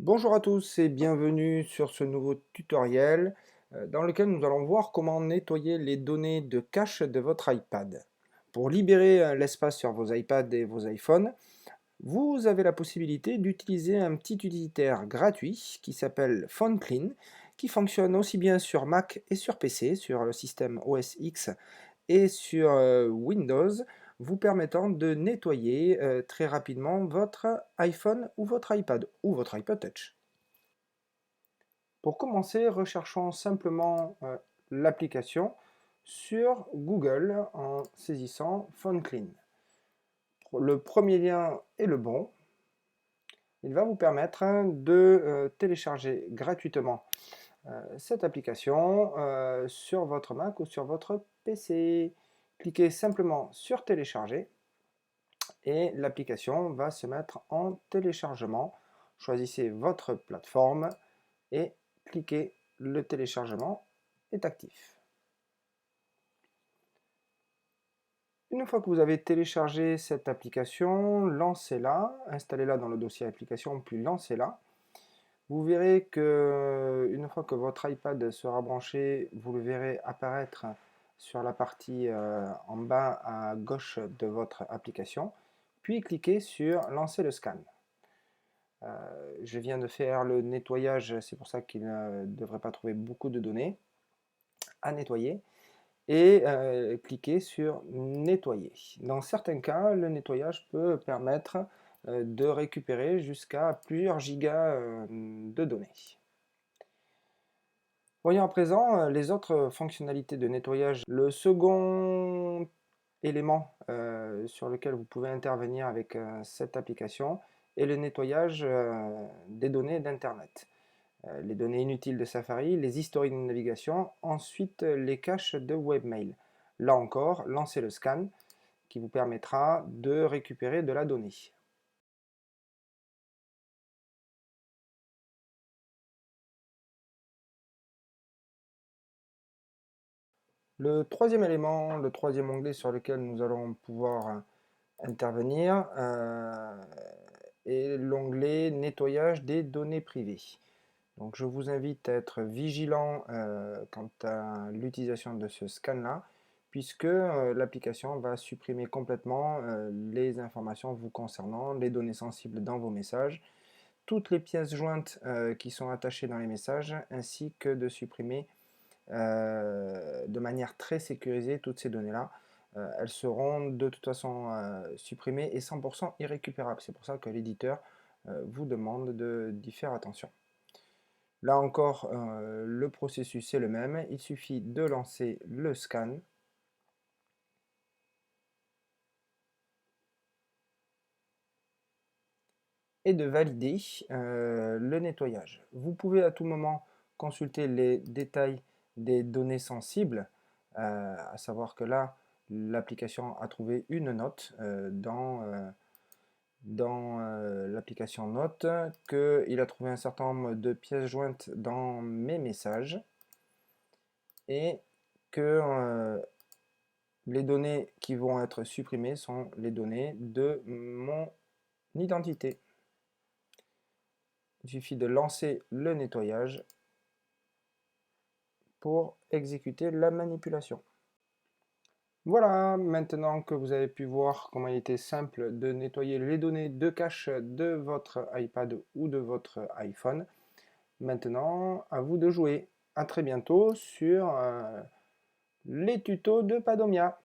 Bonjour à tous et bienvenue sur ce nouveau tutoriel dans lequel nous allons voir comment nettoyer les données de cache de votre iPad. Pour libérer l'espace sur vos iPads et vos iPhones, vous avez la possibilité d'utiliser un petit utilitaire gratuit qui s'appelle PhoneClean, qui fonctionne aussi bien sur Mac et sur PC, sur le système OS X et sur Windows, vous permettant de nettoyer très rapidement votre iPhone ou votre iPad ou votre iPod Touch. Pour commencer, recherchons simplement l'application sur Google en saisissant PhoneClean. Le premier lien est le bon. Il va vous permettre de télécharger gratuitement cette application sur votre Mac ou sur votre PC. Cliquez simplement sur télécharger et l'application va se mettre en téléchargement. Choisissez votre plateforme et cliquez, le téléchargement est actif. Une fois que vous avez téléchargé cette application, lancez-la, installez-la dans le dossier application, puis lancez-la. Vous verrez que une fois que votre iPad sera branché, vous le verrez apparaître sur la partie en bas à gauche de votre application, puis cliquez sur lancer le scan. Je viens de faire le nettoyage, c'est pour ça qu'il ne devrait pas trouver beaucoup de données à nettoyer. Et cliquez sur nettoyer. Dans certains cas, le nettoyage peut permettre de récupérer jusqu'à plusieurs gigas de données. Voyons à présent les autres fonctionnalités de nettoyage. Le second élément sur lequel vous pouvez intervenir avec cette application est le nettoyage des données d'Internet. Les données inutiles de Safari, les historiques de navigation, ensuite les caches de webmail. Là encore, lancez le scan qui vous permettra de récupérer de la donnée. Le troisième élément, le troisième onglet sur lequel nous allons pouvoir intervenir est l'onglet nettoyage des données privées. Donc je vous invite à être vigilant quant à l'utilisation de ce scan-là, puisque l'application va supprimer complètement les informations vous concernant, les données sensibles dans vos messages, toutes les pièces jointes qui sont attachées dans les messages, ainsi que de supprimer de manière très sécurisée toutes ces données-là. Elles seront de toute façon supprimées et 100% irrécupérables. C'est pour ça que l'éditeur vous demande d'y faire attention. Là encore, le processus est le même. Il suffit de lancer le scan. Et de valider le nettoyage. Vous pouvez à tout moment consulter les détails des données sensibles, à savoir que là, l'application a trouvé une note dans l'application Notes, qu'il a trouvé un certain nombre de pièces jointes dans mes messages et que les données qui vont être supprimées sont les données de mon identité. Il suffit de lancer le nettoyage pour exécuter la manipulation. Voilà, maintenant que vous avez pu voir comment il était simple de nettoyer les données de cache de votre iPad ou de votre iPhone, maintenant à vous de jouer. A très bientôt sur les tutos de Padomia.